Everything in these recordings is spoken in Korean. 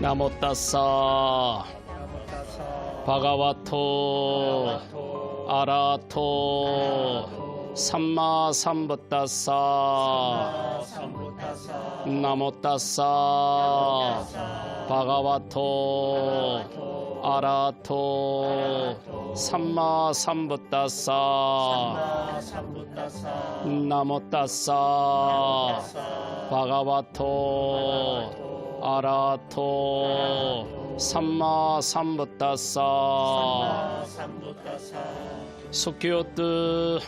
나모따사 바가와토 아라토 삼마삼부따사 나모따사 바가와토 아라토 삼마삼부따사 나모따사 바가와토 아라토 삼마삼부따사 숙기요뜨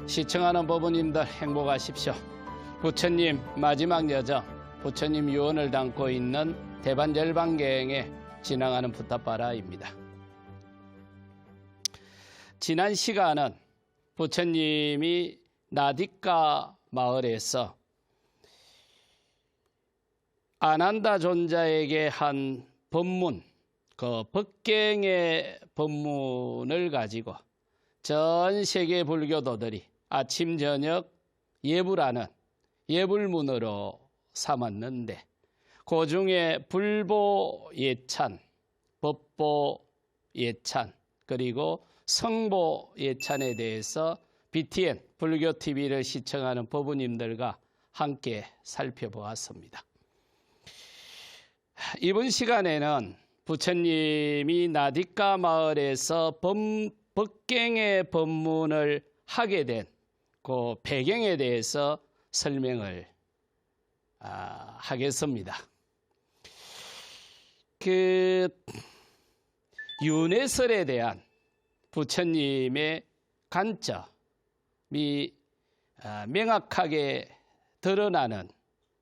시청하는 법부님들 행복하십시오. 부처님 마지막 여정, 부처님 유언을 담고 있는 대반열반경에 진행하는 부타바라입니다. 지난 시간은 부처님이 나디카 마을에서 아난다 존자에게 한 법문, 그 법경의 법문을 가지고 전 세계 불교도들이 아침 저녁 예불하는 예불문으로 삼았는데, 그 중에 불보 예찬, 법보 예찬, 그리고 성보 예찬에 대해서 BTN 불교TV를 시청하는 법부님들과 함께 살펴보았습니다. 이번 시간에는 부처님이 나디카 마을에서 법경의 법문을 하게 된 그 배경에 대해서 설명을 하겠습니다. 그 윤회설에 대한 부처님의 관점이 명확하게 드러나는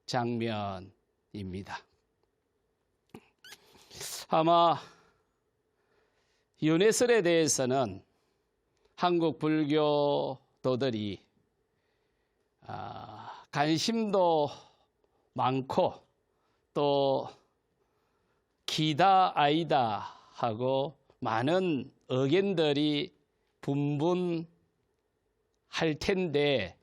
장면입니다. 아마 윤회설에 대해서는 한국 불교도들이 관심도 많고 또 기다 아이다 하고 많은 의견들이 분분할 텐데,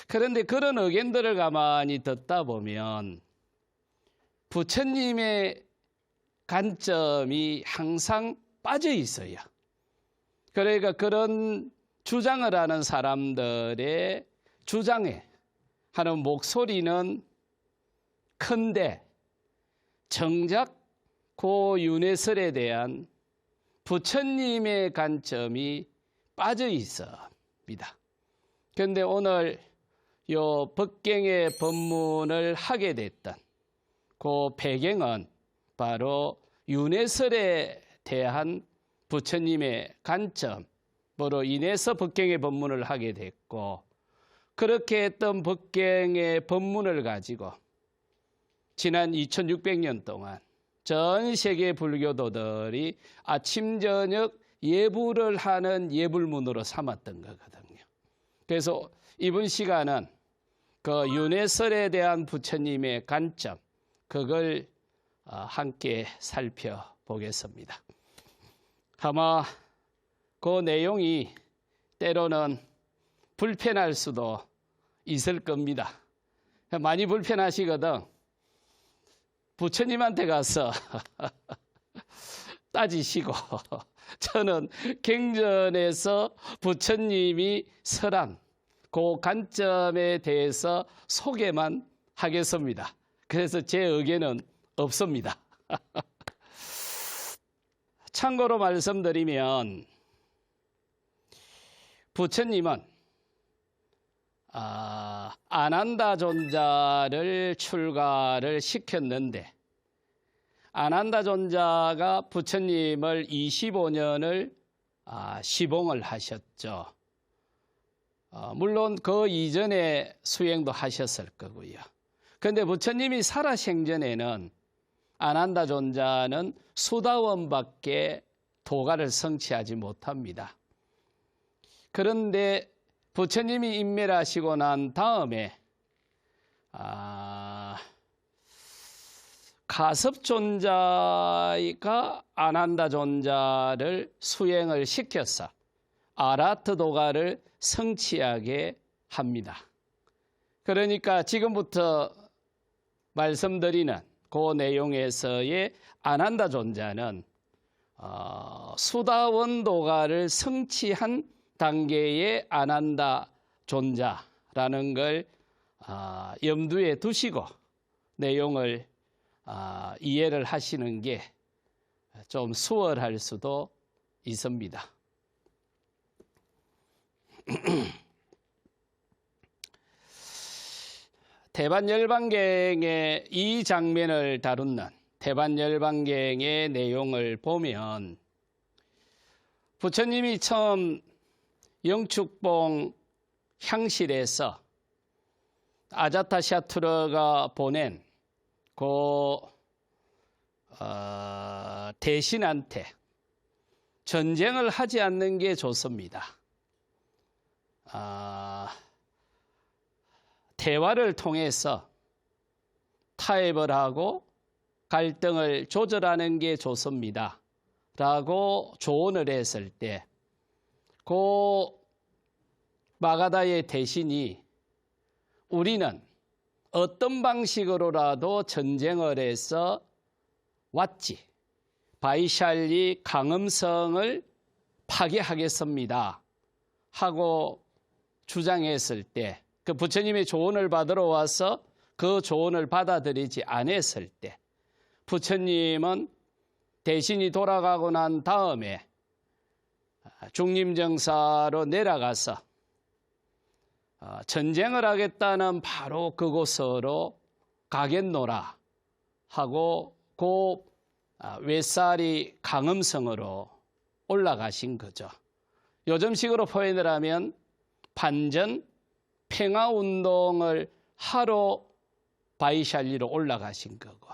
그런데 그런 의견들을 가만히 듣다 보면 부처님의 관점이 항상 빠져 있어요. 그러니까 그런 주장을 하는 사람들의 주장에 하는 목소리는 큰데, 정작 그 윤회설에 대한 부처님의 관점이 빠져 있습니다. 그런데 오늘 요 법경의 법문을 하게 됐던 그 배경은 바로 윤회설에 대한 부처님의 관점으로 인해서 법경의 법문을 하게 됐고, 그렇게 했던 법경의 법문을 가지고 지난 2600년 동안 전 세계 불교도들이 아침 저녁 예불을 하는 예불문으로 삼았던 거거든요. 그래서 이번 시간은 그 윤회설에 대한 부처님의 관점, 그걸 함께 살펴보겠습니다. 아마 그 내용이 때로는 불편할 수도 있을 겁니다. 많이 불편하시거든 부처님한테 가서 따지시고, 저는 경전에서 부처님이 설한 그 관점에 대해서 소개만 하겠습니다. 그래서 제 의견은 없습니다. 참고로 말씀드리면 부처님은 아난다 존자를 출가를 시켰는데, 아난다 존자가 부처님을 25년을 시봉을 하셨죠. 물론 그 이전에 수행도 하셨을 거고요. 그런데 부처님이 살아생전에는 아난다 존자는 수다원밖에 도가를 성취하지 못합니다. 그런데 부처님이 인멸하시고 난 다음에 가섭존자가 아난다 존자를 수행을 시켜서 아라트 도가를 성취하게 합니다. 그러니까 지금부터 말씀드리는 그 내용에서의 안한다 존자는 수다원도가를 성취한 단계의 안한다 존자라는 걸 염두에 두시고 내용을 이해를 하시는 게 좀 수월할 수도 있습니다. 대반열반경의 이 장면을 다루는 대반열반경의 내용을 보면 부처님이 처음 영축봉 향실에서 아자타샤투르가 보낸 대신한테 전쟁을 하지 않는 게 좋습니다. 대화를 통해서 타협을 하고 갈등을 조절하는 게 좋습니다. 라고 조언을 했을 때 그 마가다의 대신이 우리는 어떤 방식으로라도 전쟁을 해서 왔지. 바이샬리 강음성을 파괴하겠습니다. 하고 주장했을 때 그 부처님의 조언을 받으러 와서 그 조언을 받아들이지 않았을 때 부처님은 대신이 돌아가고 난 다음에 중림정사로 내려가서 전쟁을 하겠다는 바로 그곳으로 가겠노라 하고 그 외살이 강음성으로 올라가신 거죠. 요즘식으로 표현을 하면 반전 평화운동을 하러 바이샬리로 올라가신 거고,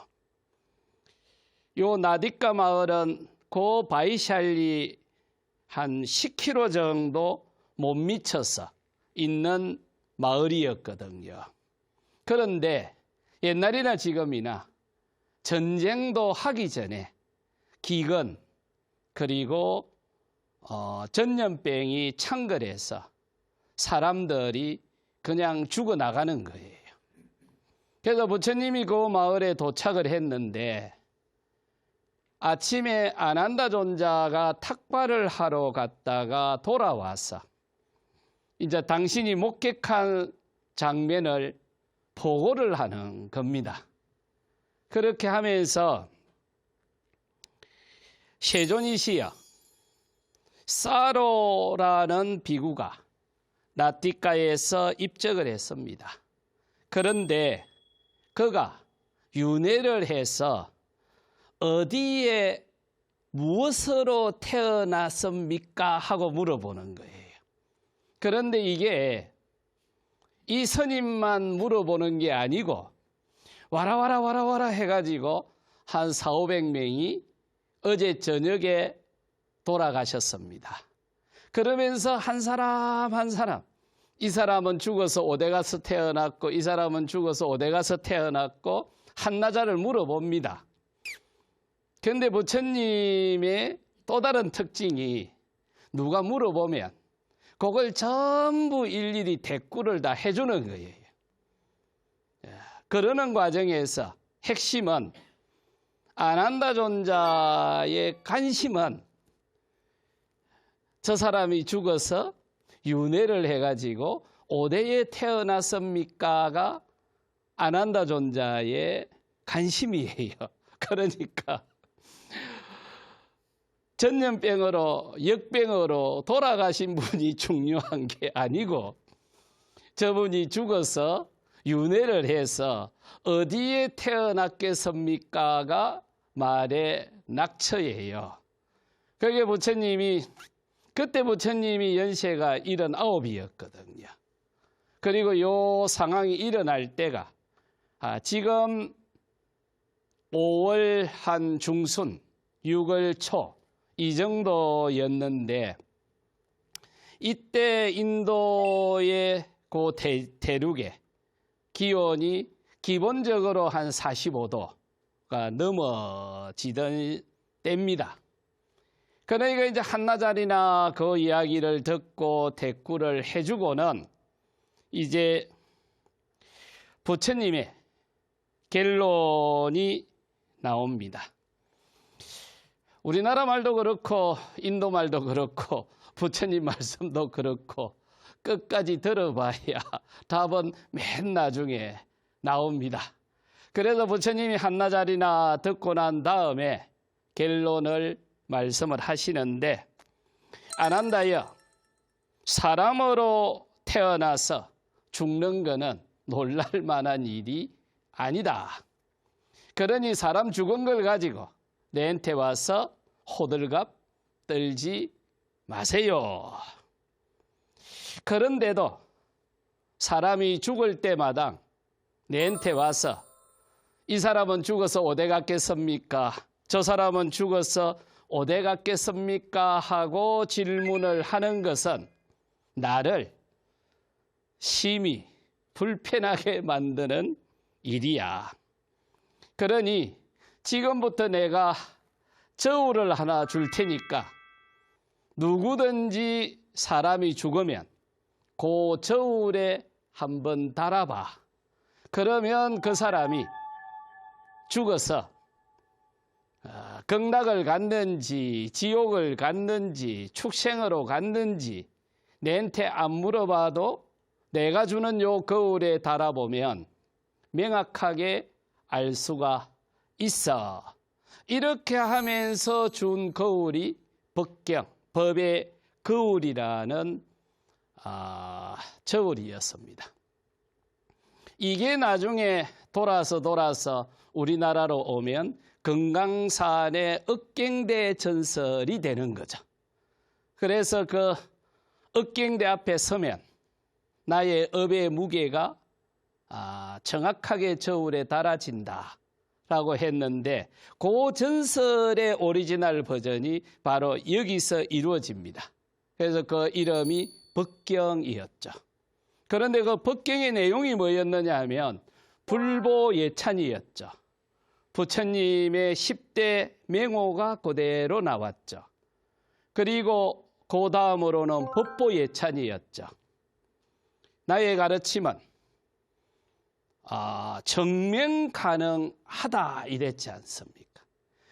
요 나디카 마을은 그 바이샬리 한 10km 정도 못 미쳐서 있는 마을이었거든요. 그런데 옛날이나 지금이나 전쟁도 하기 전에 기근 그리고 전염병이 창궐해서 사람들이 그냥 죽어나가는 거예요. 그래서 부처님이 그 마을에 도착을 했는데 아침에 안한다 존자가 탁발을 하러 갔다가 돌아와서 이제 당신이 목격한 장면을 보고를 하는 겁니다. 그렇게 하면서 세존이시여, 사로라는 비구가 나티카에서 입적을 했습니다. 그런데 그가 윤회를 해서 어디에 무엇으로 태어났습니까? 하고 물어보는 거예요. 그런데 이게 이 스님만 물어보는 게 아니고 와라 해가지고 한 400~500명이 어제 저녁에 돌아가셨습니다. 그러면서 한 사람 한 사람, 이 사람은 죽어서 오데가서 태어났고 이 사람은 죽어서 오데가서 태어났고 한나자를 물어봅니다. 그런데 부처님의 또 다른 특징이 누가 물어보면 그걸 전부 일일이 대꾸를 다 해주는 거예요. 그러는 과정에서 핵심은 안한다 존자의 관심은 저 사람이 죽어서 윤회를 해가지고 오대에 태어났습니까가 안한다 존자의 관심이에요. 그러니까 전염병으로 역병으로 돌아가신 분이 중요한 게 아니고 저분이 죽어서 윤회를 해서 어디에 태어났겠습니까가 말의 낙처예요. 그게 부처님이 그때 부처님이 연세가 79이었거든요. 그리고 요 상황이 일어날 때가 지금 5월 한 중순 6월 초 이 정도였는데 이때 인도의 그 대륙에 기온이 기본적으로 한 45도가 넘어지던 때입니다. 그러니까 이제 한나자리나 그 이야기를 듣고 대꾸를 해주고는 이제 부처님의 결론이 나옵니다. 우리나라 말도 그렇고 인도 말도 그렇고 부처님 말씀도 그렇고 끝까지 들어봐야 답은 맨 나중에 나옵니다. 그래서 부처님이 한나자리나 듣고 난 다음에 결론을 말씀을 하시는데, 아난다여, 사람으로 태어나서 죽는 것은 놀랄 만한 일이 아니다. 그러니 사람 죽은 걸 가지고 내한테 와서 호들갑 떨지 마세요. 그런데도 사람이 죽을 때마다 내한테 와서 이 사람은 죽어서 어디 갔겠습니까? 저 사람은 죽어서 어디 갔겠습니까? 하고 질문을 하는 것은 나를 심히 불편하게 만드는 일이야. 그러니 지금부터 내가 저울을 하나 줄 테니까 누구든지 사람이 죽으면 그 저울에 한번 달아봐. 그러면 그 사람이 죽어서 극락을 갔는지 지옥을 갔는지 축생으로 갔는지 내한테 안 물어봐도 내가 주는 요 거울에 달아보면 명확하게 알 수가 있어. 이렇게 하면서 준 거울이 법경, 법의 거울이라는 저울이었습니다. 이게 나중에 돌아서 우리나라로 오면 금강산의 읍경대 전설이 되는 거죠. 그래서 그 읍경대 앞에 서면 나의 업의 무게가 정확하게 저울에 달아진다 라고 했는데, 그 전설의 오리지널 버전이 바로 여기서 이루어집니다. 그래서 그 이름이 법경이었죠. 그런데 그 법경의 내용이 뭐였느냐 하면 불보예찬이었죠. 부처님의 10대 맹호가 그대로 나왔죠. 그리고 그 다음으로는 법보예찬이었죠. 나의 가르침은 정면 가능하다 이랬지 않습니까?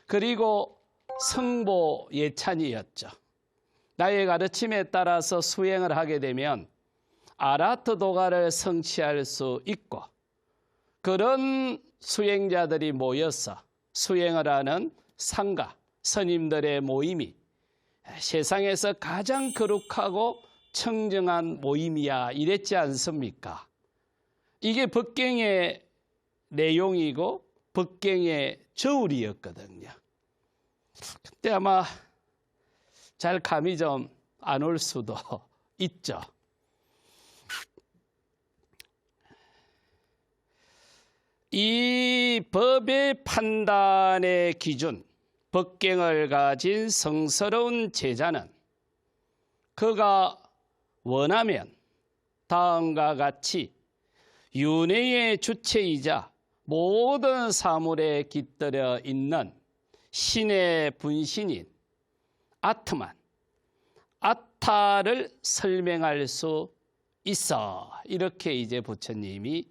그리고 성보예찬이었죠. 나의 가르침에 따라서 수행을 하게 되면 아라트 도가를 성취할 수 있고, 그런 수행자들이 모여서 수행을 하는 상가, 스님들의 모임이 세상에서 가장 거룩하고 청정한 모임이야 이랬지 않습니까? 이게 법경의 내용이고 법경의 저울이었거든요. 그때 아마 잘 감이 좀 안 올 수도 있죠. 이 법의 판단의 기준, 법경을 가진 성스러운 제자는 그가 원하면 다음과 같이 윤회의 주체이자 모든 사물에 깃들여 있는 신의 분신인 아트만, 아타를 설명할 수 있어. 이렇게 이제 부처님이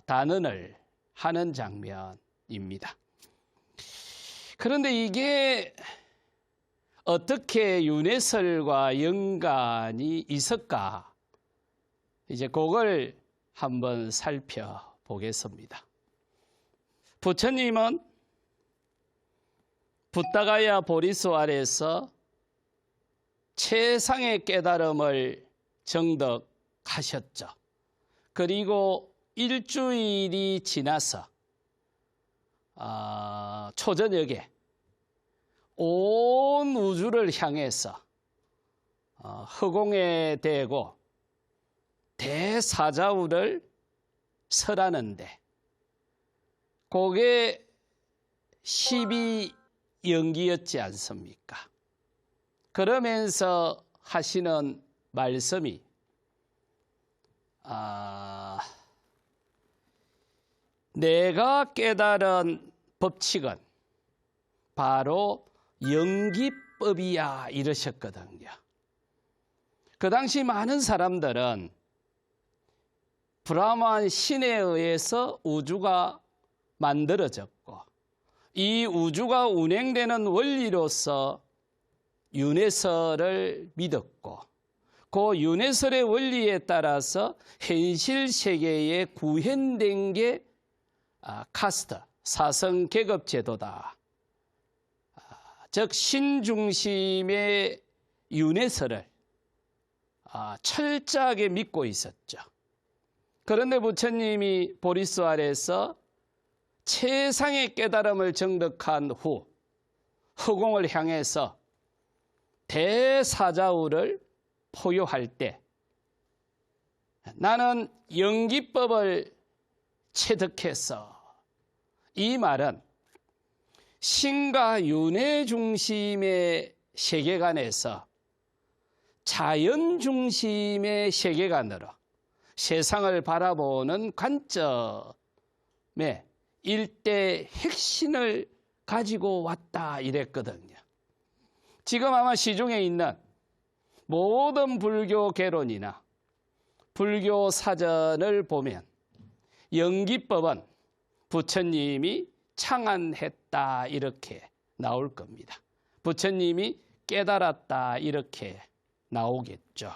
단언을 하는 장면입니다. 그런데 이게 어떻게 윤회설과 연관이 있을까? 이제 그걸 한번 살펴보겠습니다. 부처님은 부타가야 보리수 아래서 최상의 깨달음을 정득하셨죠. 그리고 일주일이 지나서 초저녁에 온 우주를 향해서 허공에 대고 대사자우를 설하는데, 그게 12연기였지 않습니까? 그러면서 하시는 말씀이 내가 깨달은 법칙은 바로 연기법이야 이러셨거든요. 그 당시 많은 사람들은 브라만 신에 의해서 우주가 만들어졌고 이 우주가 운행되는 원리로서 윤회설을 믿었고 그 윤회설의 원리에 따라서 현실 세계에 구현된 게 카스트, 사성계급제도다. 즉 신중심의 윤회설을 철저하게 믿고 있었죠. 그런데 부처님이 보리스 아래에서 최상의 깨달음을 정득한 후 허공을 향해서 대사자우를 포효할 때 나는 영기법을 체득했어. 이 말은 신과 윤회 중심의 세계관에서 자연 중심의 세계관으로 세상을 바라보는 관점에 일대 핵심을 가지고 왔다 이랬거든요. 지금 아마 시중에 있는 모든 불교 개론이나 불교 사전을 보면 영기법은 부처님이 창안했다 이렇게 나올 겁니다. 부처님이 깨달았다 이렇게 나오겠죠.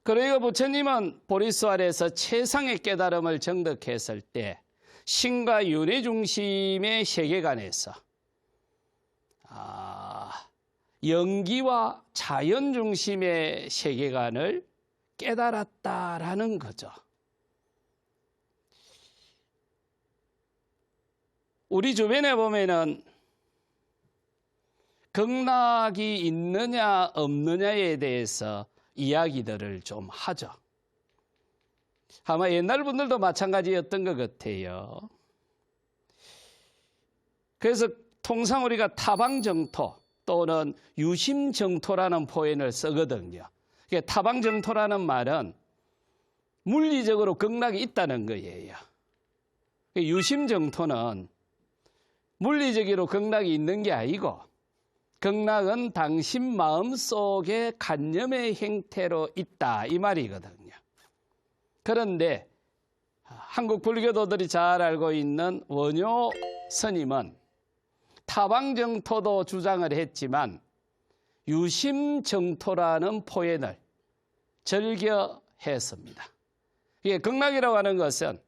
그러니까 부처님은 보리스 아래에서 최상의 깨달음을 정득했을 때 신과 윤회 중심의 세계관에서 영기와 자연 중심의 세계관을 깨달았다라는 거죠. 우리 주변에 보면은 극락이 있느냐 없느냐에 대해서 이야기들을 좀 하죠. 아마 옛날 분들도 마찬가지였던 것 같아요. 그래서 통상 우리가 타방정토 또는 유심정토라는 표현을 쓰거든요. 타방정토라는 말은 물리적으로 극락이 있다는 거예요. 유심정토는 물리적으로 극락이 있는 게 아니고 극락은 당신 마음속에 관념의 형태로 있다 이 말이거든요. 그런데 한국 불교도들이 잘 알고 있는 원효 스님은 타방정토도 주장을 했지만 유심정토라는 표현을 절개했습니다. 이게 극락이라고 하는 것은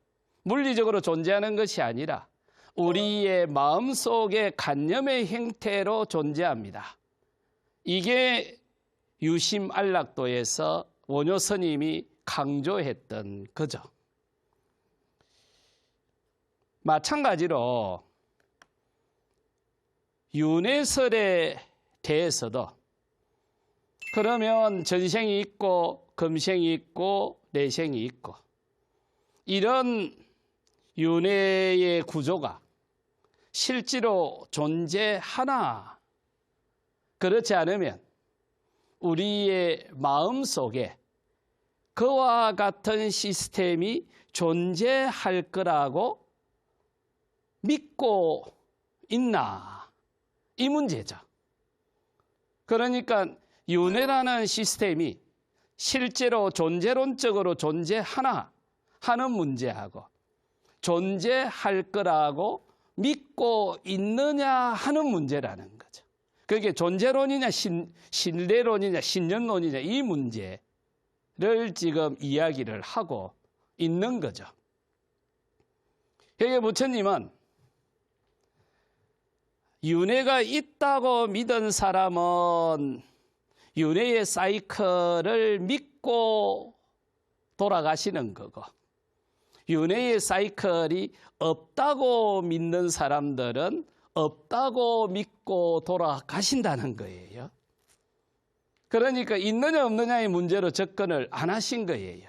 물리적으로 존재하는 것이 아니라 우리의 마음속의 관념의 형태로 존재합니다. 이게 유심안락도에서 원효 스님이 강조했던 거죠. 마찬가지로 윤회설에 대해서도 그러면 전생이 있고 금생이 있고 내생이 있고 이런 윤회의 구조가 실제로 존재하나? 그렇지 않으면 우리의 마음속에 그와 같은 시스템이 존재할 거라고 믿고 있나? 이 문제죠. 그러니까 윤회라는 시스템이 실제로 존재론적으로 존재하나 하는 문제하고 존재할 거라고 믿고 있느냐 하는 문제라는 거죠. 그게 존재론이냐 신뢰론이냐 신념론이냐 이 문제를 지금 이야기를 하고 있는 거죠. 여기 부처님은 윤회가 있다고 믿은 사람은 윤회의 사이클을 믿고 돌아가시는 거고 윤회의 사이클이 없다고 믿는 사람들은 없다고 믿고 돌아가신다는 거예요. 그러니까 있느냐 없느냐의 문제로 접근을 안 하신 거예요.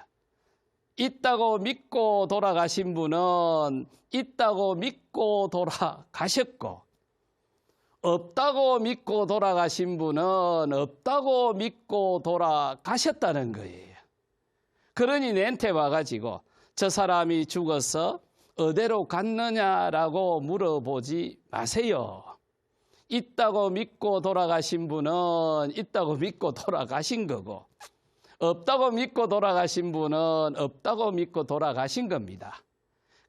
있다고 믿고 돌아가신 분은 있다고 믿고 돌아가셨고 없다고 믿고 돌아가신 분은 없다고 믿고 돌아가셨다는 거예요. 그러니 내한테 와가지고 저 사람이 죽어서 어디로 갔느냐라고 물어보지 마세요. 있다고 믿고 돌아가신 분은 있다고 믿고 돌아가신 거고 없다고 믿고 돌아가신 분은 없다고 믿고 돌아가신 겁니다.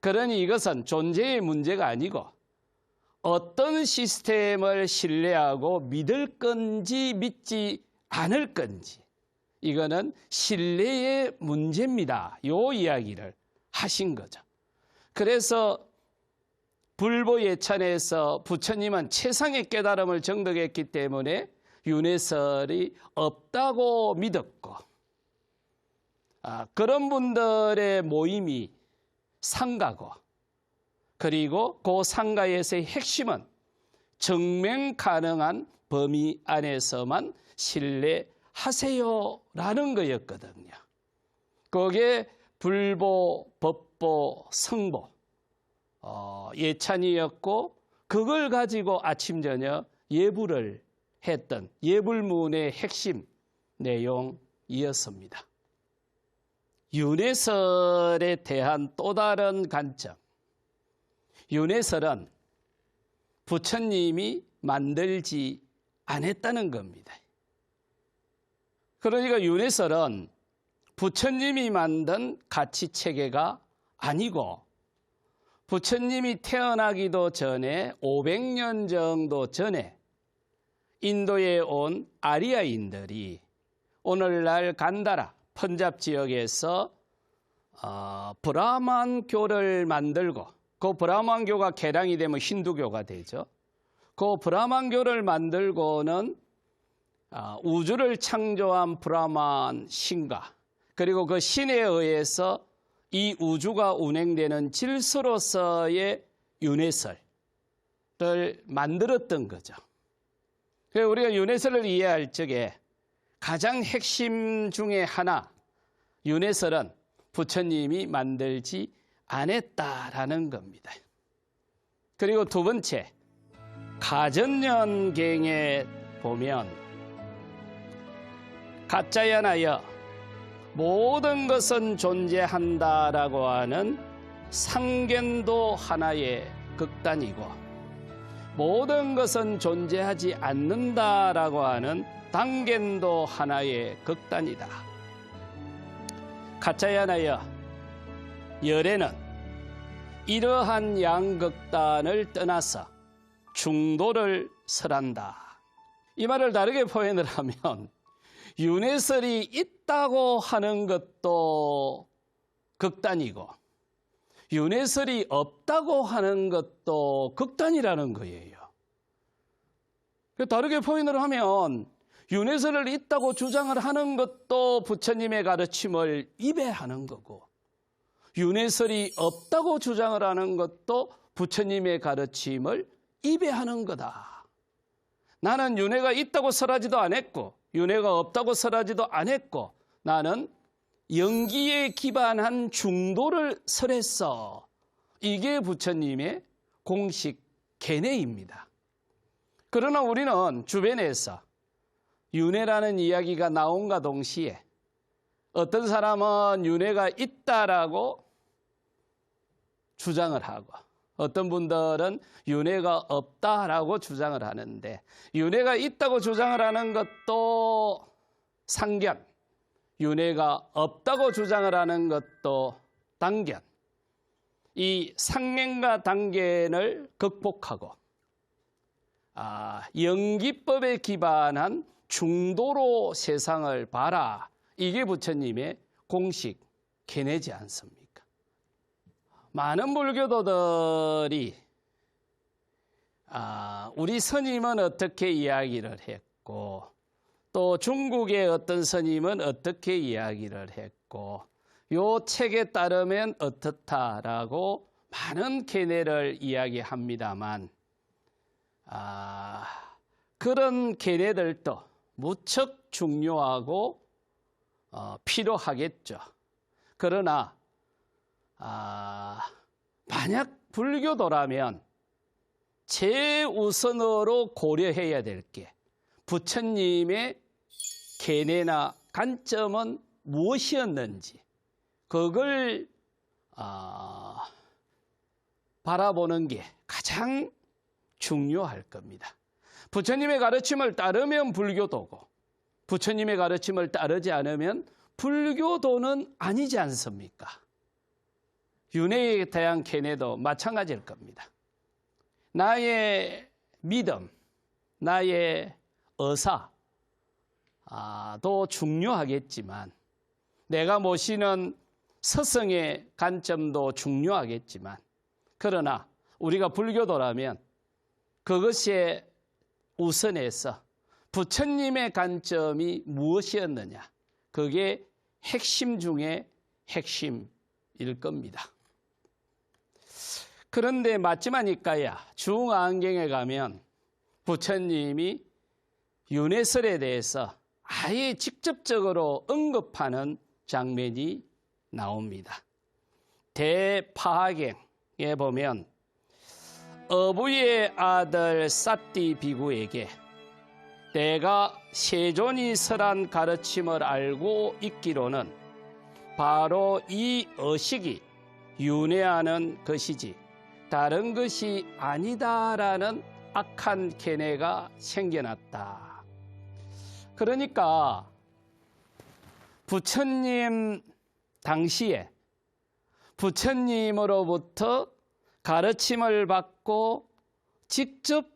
그러니 이것은 존재의 문제가 아니고 어떤 시스템을 신뢰하고 믿을 건지 믿지 않을 건지, 이거는 신뢰의 문제입니다. 요 이야기를 하신 거죠. 그래서 불보 예찬에서 부처님은 최상의 깨달음을 정득했기 때문에 윤회설이 없다고 믿었고, 그런 분들의 모임이 상가고, 그리고 그 상가에서의 핵심은 증명 가능한 범위 안에서만 신뢰하세요라는 거였거든요. 그게 불보, 법보, 성보, 예찬이었고, 그걸 가지고 아침 저녁 예불을 했던 예불문의 핵심 내용이었습니다. 윤회설에 대한 또 다른 관점. 윤회설은 부처님이 만들지 않았다는 겁니다. 그러니까 윤회설은 부처님이 만든 가치체계가 아니고, 부처님이 태어나기도 전에 500년 정도 전에 인도에 온 아리아인들이 오늘날 간다라 펀잡 지역에서 브라만교를 만들고, 그 브라만교가 개량이 되면 힌두교가 되죠. 그 브라만교를 만들고는 우주를 창조한 브라만 신과, 그리고 그 신에 의해서 이 우주가 운행되는 질서로서의 윤회설을 만들었던 거죠. 그래서 우리가 윤회설을 이해할 적에 가장 핵심 중에 하나, 윤회설은 부처님이 만들지 않았다라는 겁니다. 그리고 두 번째, 가전연경에 보면 가짜야나여 모든 것은 존재한다라고 하는 상견도 하나의 극단이고, 모든 것은 존재하지 않는다라고 하는 단견도 하나의 극단이다. 가짜야나여 열애는 이러한 양극단을 떠나서 중도를 설한다. 이 말을 다르게 표현을 하면 윤회설이 있다고 하는 것도 극단이고 윤회설이 없다고 하는 것도 극단이라는 거예요. 다르게 표현을 하면 윤회설을 있다고 주장을 하는 것도 부처님의 가르침을 위배하는 거고, 윤회설이 없다고 주장을 하는 것도 부처님의 가르침을 위배하는 거다. 나는 윤회가 있다고 설하지도 않았고 윤회가 없다고 설하지도 않았고, 나는 영기에 기반한 중도를 설했어. 이게 부처님의 공식 견해입니다. 그러나 우리는 주변에서 윤회라는 이야기가 나온과 동시에 어떤 사람은 윤회가 있다라고 주장을 하고, 어떤 분들은 윤회가 없다라고 주장을 하는데, 윤회가 있다고 주장을 하는 것도 상견, 윤회가 없다고 주장을 하는 것도 단견. 이 상견과 단견을 극복하고 영기법에 기반한 중도로 세상을 봐라. 이게 부처님의 공식 견해지 않습니까? 많은 불교도들이 우리 스님은 어떻게 이야기를 했고, 또 중국의 어떤 스님은 어떻게 이야기를 했고, 요 책에 따르면 어떻다라고 많은 견해를 이야기합니다만, 그런 견해들도 무척 중요하고 필요하겠죠. 그러나 만약 불교도라면 최우선으로 고려해야 될 게 부처님의 견해나 관점은 무엇이었는지, 그걸 바라보는 게 가장 중요할 겁니다. 부처님의 가르침을 따르면 불교도고, 부처님의 가르침을 따르지 않으면 불교도는 아니지 않습니까? 윤회에 대한 견해도 마찬가지일 겁니다. 나의 믿음, 나의 의사도 중요하겠지만, 내가 모시는 서성의 관점도 중요하겠지만, 그러나 우리가 불교도라면 그것에 우선해서 부처님의 관점이 무엇이었느냐, 그게 핵심 중에 핵심일 겁니다. 그런데 마지막이니까야 중안경에 가면 부처님이 윤회설에 대해서 아예 직접적으로 언급하는 장면이 나옵니다. 대파하경에 보면 어부의 아들 사띠 비구에게 내가 세존이 설한 가르침을 알고 있기로는 바로 이 의식이 윤회하는 것이지 다른 것이 아니다라는 악한 견해가 생겨났다. 그러니까 부처님 당시에 부처님으로부터 가르침을 받고 직접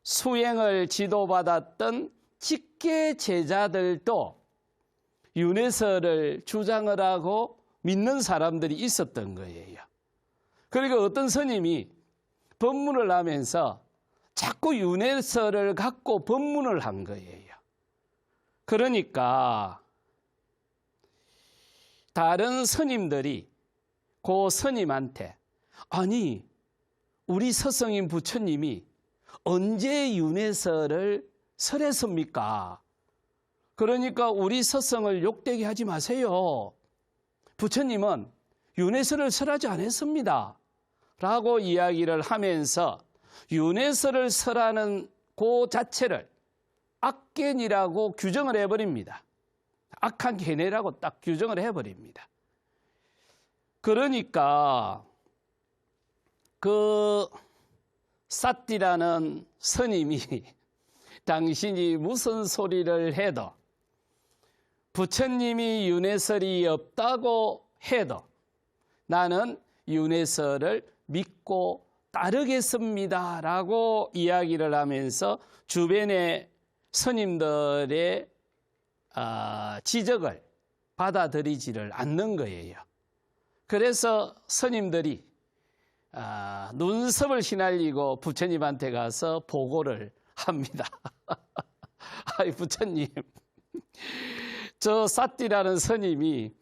수행을 지도받았던 직계 제자들도 윤회설을 주장을 하고 믿는 사람들이 있었던 거예요. 그리고 어떤 스님이 법문을 하면서 자꾸 윤회설을 갖고 법문을 한 거예요. 그러니까 다른 스님들이 그 스님한테 아니 우리 서성인 부처님이 언제 윤회설을 설했습니까? 그러니까 우리 서성을 욕되게 하지 마세요. 부처님은 윤회설을 설하지 않았습니다. 라고 이야기를 하면서 윤회설을 설하는 그 자체를 악견이라고 규정을 해버립니다. 악한 견해라고 딱 규정을 해버립니다. 그러니까 그 사띠라는 스님이 당신이 무슨 소리를 해도 부처님이 윤회설이 없다고 해도 나는 윤회설을 믿고 따르겠습니다 라고 이야기를 하면서 주변의 스님들의 지적을 받아들이지를 않는 거예요. 그래서 스님들이 눈썹을 휘날리고 부처님한테 가서 보고를 합니다. 아이 부처님, 저 사띠라는 스님이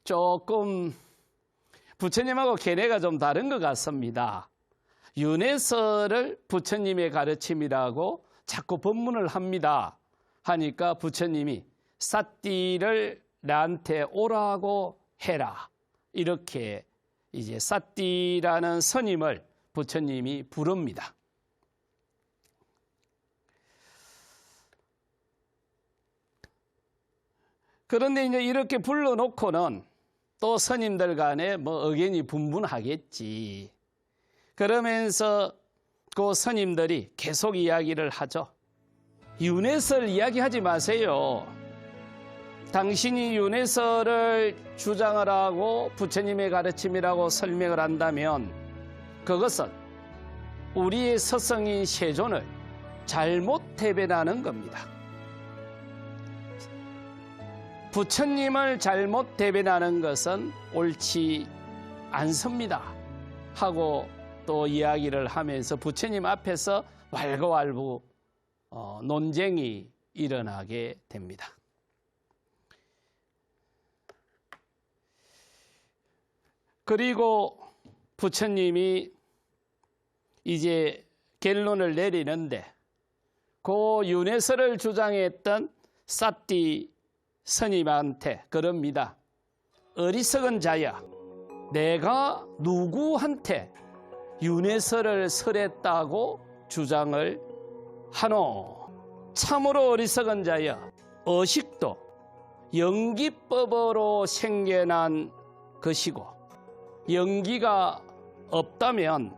조금 부처님하고 견해가 좀 다른 것 같습니다. 윤회설을 부처님의 가르침이라고 자꾸 법문을 합니다. 하니까 부처님이 사띠를 나한테 오라고 해라. 이렇게 이제 사띠라는 스님을 부처님이 부릅니다. 그런데 이제 이렇게 불러놓고는 또 스님들 간에 뭐 의견이 분분하겠지. 그러면서 그 스님들이 계속 이야기를 하죠. 윤회설 이야기하지 마세요. 당신이 윤회설을 주장을 하고 부처님의 가르침이라고 설명을 한다면 그것은 우리의 서성인 세존을 잘못 대변하는 겁니다. 부처님을 잘못 대변하는 것은 옳지 않습니다. 하고 또 이야기를 하면서 부처님 앞에서 왈가왈부 논쟁이 일어나게 됩니다. 그리고 부처님이 이제 결론을 내리는데 그 윤회설을 주장했던 사띠 스님한테 그럽니다. 어리석은 자야, 내가 누구한테 윤회설을 설했다고 주장을 하노? 참으로 어리석은 자야, 의식도 연기법으로 생겨난 것이고 연기가 없다면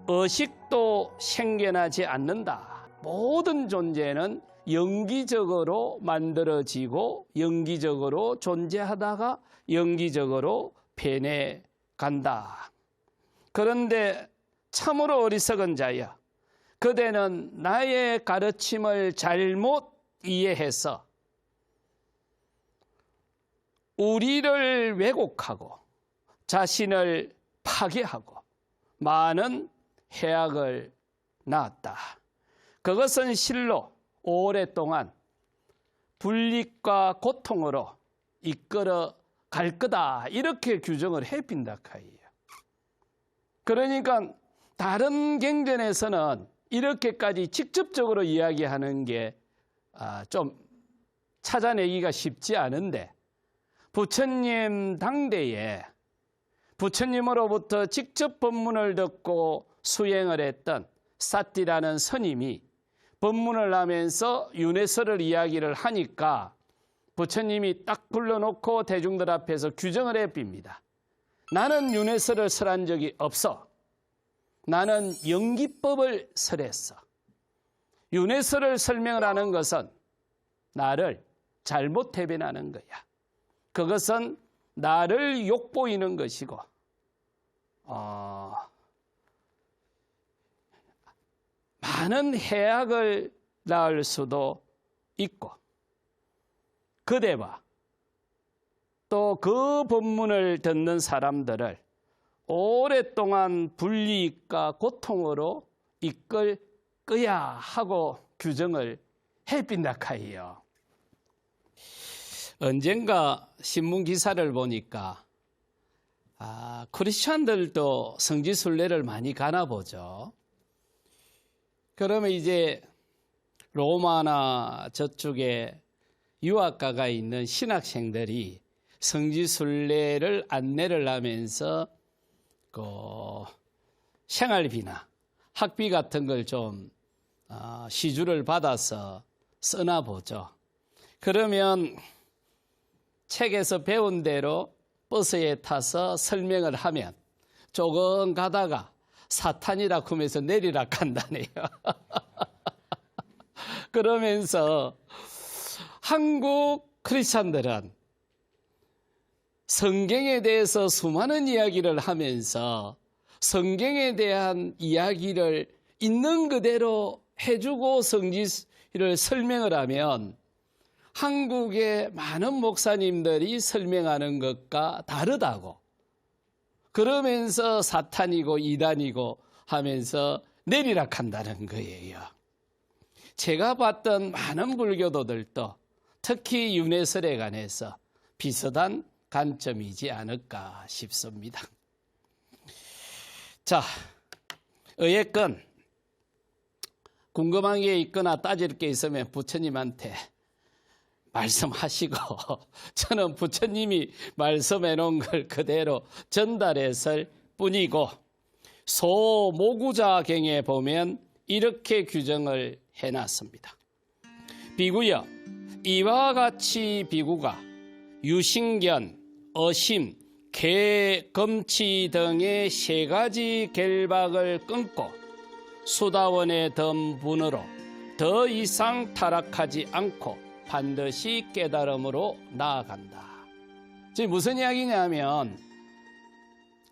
의식도 생겨나지 않는다. 모든 존재는 연기적으로 만들어지고 연기적으로 존재하다가 연기적으로 변해 간다. 그런데 참으로 어리석은 자여, 그대는 나의 가르침을 잘못 이해해서 우리를 왜곡하고 자신을 파괴하고 많은 해악을 낳았다. 그것은 실로 오랫동안 불이익과 고통으로 이끌어 갈 거다. 이렇게 규정을 해빈다카이에요. 그러니까 다른 경전에서는 이렇게까지 직접적으로 이야기하는 게 좀 찾아내기가 쉽지 않은데, 부처님 당대에 부처님으로부터 직접 법문을 듣고 수행을 했던 사띠라는 스님이 법문을 하면서 윤회설을 이야기를 하니까 부처님이 딱 불러놓고 대중들 앞에서 규정을 해빕니다. 나는 윤회설을 설한 적이 없어. 나는 영기법을 설했어. 윤회설을 설명을 하는 것은 나를 잘못 해변하는 거야. 그것은 나를 욕보이는 것이고 많은 해악을 낳을 수도 있고, 그대와 또 그 법문을 듣는 사람들을 오랫동안 불이익과 고통으로 이끌 거야 하고 규정을 해빈다카이요. 언젠가 신문 기사를 보니까 크리스찬들도 성지순례를 많이 가나 보죠. 그러면 이제 로마나 저쪽에 유학가가 있는 신학생들이 성지순례를 안내를 하면서 그 생활비나 학비 같은 걸 좀 시주를 받아서 쓰나 보죠. 그러면 책에서 배운 대로 버스에 타서 설명을 하면 조금 가다가 사탄이라 하면서 내리라 한다네요. 그러면서 한국 크리스찬들은 성경에 대해서 수많은 이야기를 하면서 성경에 대한 이야기를 있는 그대로 해주고 성지를 설명을 하면 한국의 많은 목사님들이 설명하는 것과 다르다고, 그러면서 사탄이고 이단이고 하면서 내리라 한다는 거예요. 제가 봤던 많은 불교도들도 특히 윤회설에 관해서 비슷한 관점이지 않을까 싶습니다. 자, 어쨌건 궁금한 게 있거나 따질 게 있으면 부처님한테 말씀하시고, 저는 부처님이 말씀해 놓은 걸 그대로 전달했을 뿐이고, 소모구자경에 보면 이렇게 규정을 해놨습니다. 비구여, 이와 같이 비구가 유신견, 어심, 개, 검치 등의 세 가지 결박을 끊고 수다원에 든 분으로 더 이상 타락하지 않고 반드시 깨달음으로 나아간다. 지금 무슨 이야기냐면,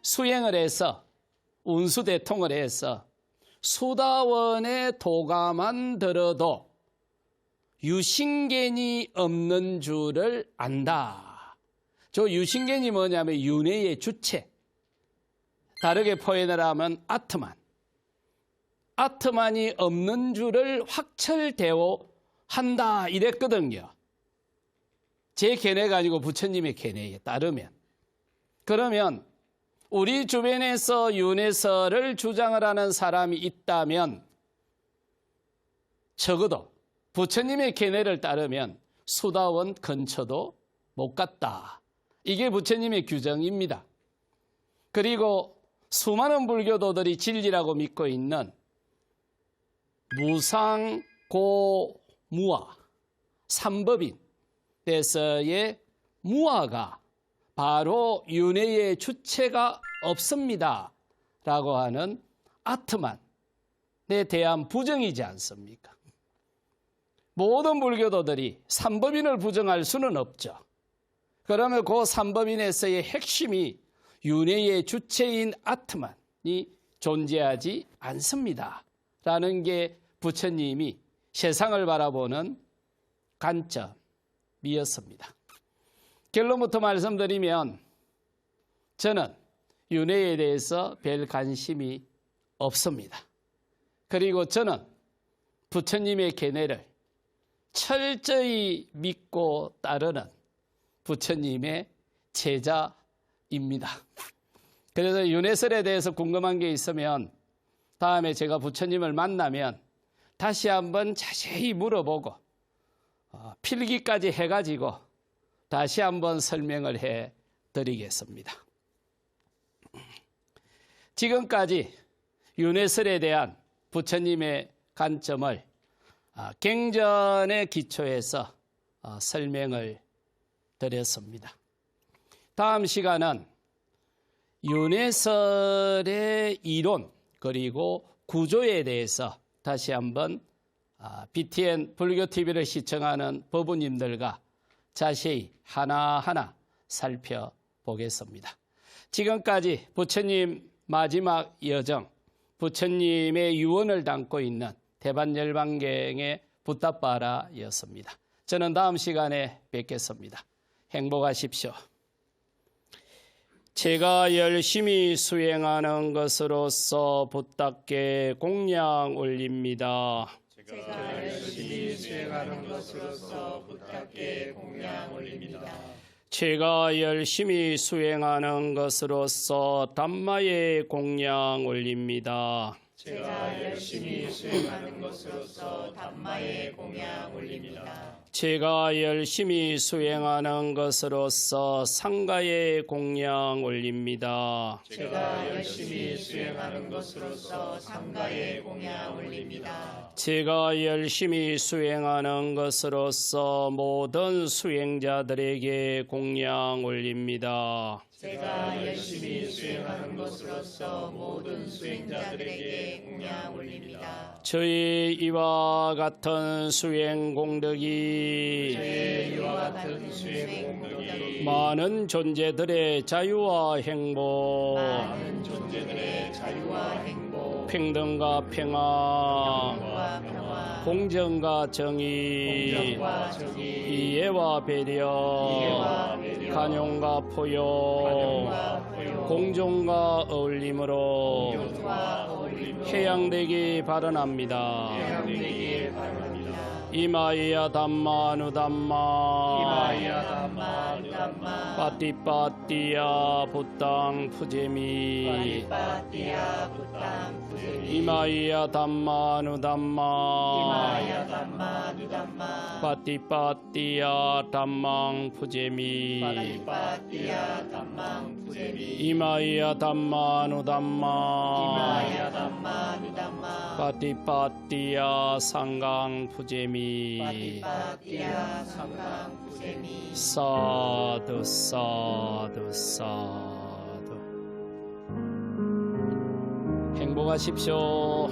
수행을 해서 운수대통을 해서 수다원에 도가만 들어도 유신견이 없는 줄을 안다. 저 유신견이 뭐냐면 윤회의 주체, 다르게 표현을 하면 아트만, 아트만이 없는 줄을 확철대오 한다 이랬거든요. 제 견해가 아니고 부처님의 견해에 따르면. 그러면 우리 주변에서 윤회설을 주장을 하는 사람이 있다면 적어도 부처님의 견해를 따르면 수다원 근처도 못 갔다. 이게 부처님의 규정입니다. 그리고 수많은 불교도들이 진리라고 믿고 있는 무상고무아, 삼법인에서의 무아가 바로 윤회의 주체가 없습니다 라고 하는 아트만에 대한 부정이지 않습니까? 모든 불교도들이 삼법인을 부정할 수는 없죠. 그러면 그 삼법인에서의 핵심이 윤회의 주체인 아트만이 존재하지 않습니다. 라는 게 부처님이 세상을 바라보는 관점이었습니다. 결론부터 말씀드리면 저는 윤회에 대해서 별 관심이 없습니다. 그리고 저는 부처님의 계례를 철저히 믿고 따르는 부처님의 제자입니다. 그래서 윤회설에 대해서 궁금한 게 있으면 다음에 제가 부처님을 만나면 다시 한번 자세히 물어보고 필기까지 해가지고 다시 한번 설명을 해드리겠습니다. 지금까지 윤회설에 대한 부처님의 관점을 갱전의 기초에서 설명을 드렸습니다. 다음 시간은 윤회설의 이론 그리고 구조에 대해서 다시 한번 BTN 불교TV를 시청하는 법우님들과 자세히 하나하나 살펴보겠습니다. 지금까지 부처님 마지막 여정, 부처님의 유언을 담고 있는 대반열반경의 붓다바라였습니다. 저는 다음 시간에 뵙겠습니다. 행복하십시오. 제가 열심히 수행하는 것으로서 붓다께 공양 올립니다. 제가 열심히 수행하는 것으로서 붓다께 공양 올립니다. 제가 열심히 수행하는 것으로서 담마에 공양 올립니다. 제가 열심히 수행하는 것으로서 담마에 공양 올립니다. 제가 열심히 수행하는 것으로서 상가에 공양 올립니다. 제가 열심히 수행하는 것으로서 상가에 공양 올립니다. 제가 열심히 수행하는 것으로서 모든 수행자들에게 공양 올립니다. 제가 열심히 수행하는 것으로서 모든 수행자들에게 공양 올립니다. 저희 이와 같은 수행 공덕이 이와 같은 수행 공덕이 많은 존재들의 자유와 행복, 많은 존재들의 자유와 행복, 평등과 평화, 평화, 공정과 정의, 공정과 정의, 이해와 배려, 간용과 포용, 공존과 어울림으로 해양되기 바라납니다. 이마이야 담마누 담마 빠띠빠띠야 붓당 푸제미 이마이야 담마누 담마 빠띠빠띠야 담망 푸제미 이마이야 담마누 담마 빠띠빠띠야 상강 푸제미 사두 사두 사두 행복하십시오.